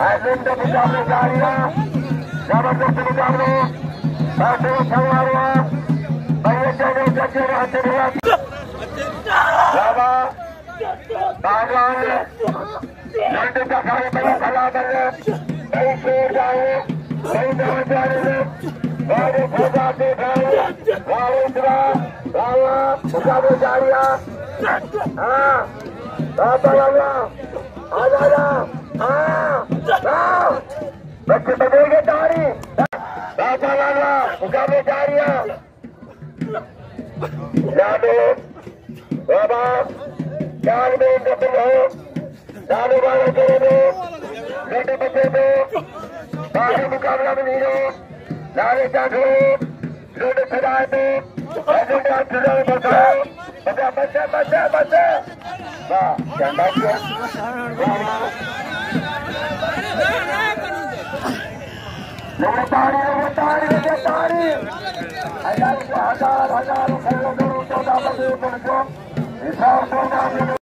Adinda muqabla jari है जबरदस्त मुकाबले ऐसे छवारुआ भैया चले जजे रहते हैं बाबा बागवान लंडन का खाने पर खला कर कहीं से जाए कहीं जाए जाने बारे खोजा के भाई बारे इतना बाबा मुकाबले जारी है हाँ बाबा बाबा आ जाना हाँ बच्चे बनेंगे तारी बाबा बाबा मुकाबले जारी है लाडो बाबा चार में कपिल हो लाडो वाले तेरे में लड़े बच्चे में बाकी मुकाबला में नहीं हो लाडे चाटो लड़े फिराए में ऐसे का फिराए बताओ बच्चा बच्चा बच्चा बच्चा वाह क्या बच्चा लोग तारी हजार करोड़ 14 हिसाब मुकाबले